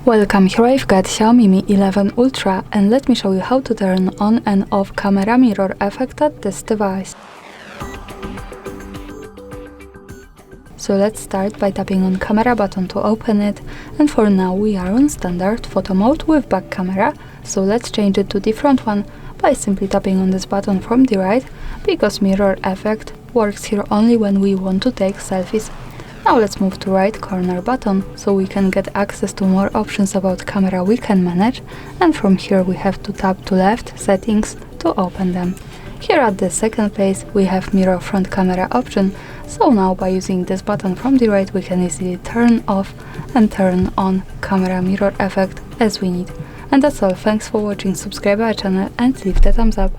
Welcome, here I've got Xiaomi Mi 11 Ultra and let me show you how to turn on and off camera mirror effect at this device. So let's start by tapping on camera button to open it, and for now we are on standard photo mode with back camera, so let's change it to the front one by simply tapping on this button from the right, because mirror effect works here only when we want to take selfies. Now let's move to right corner button, so we can get access to more options about camera we can manage, and from here we have to tap to left settings to open them. Here at the second place we have mirror front camera option, so now by using this button from the right we can easily turn off and turn on camera mirror effect as we need. And that's all, thanks for watching, subscribe our channel and leave the thumbs up.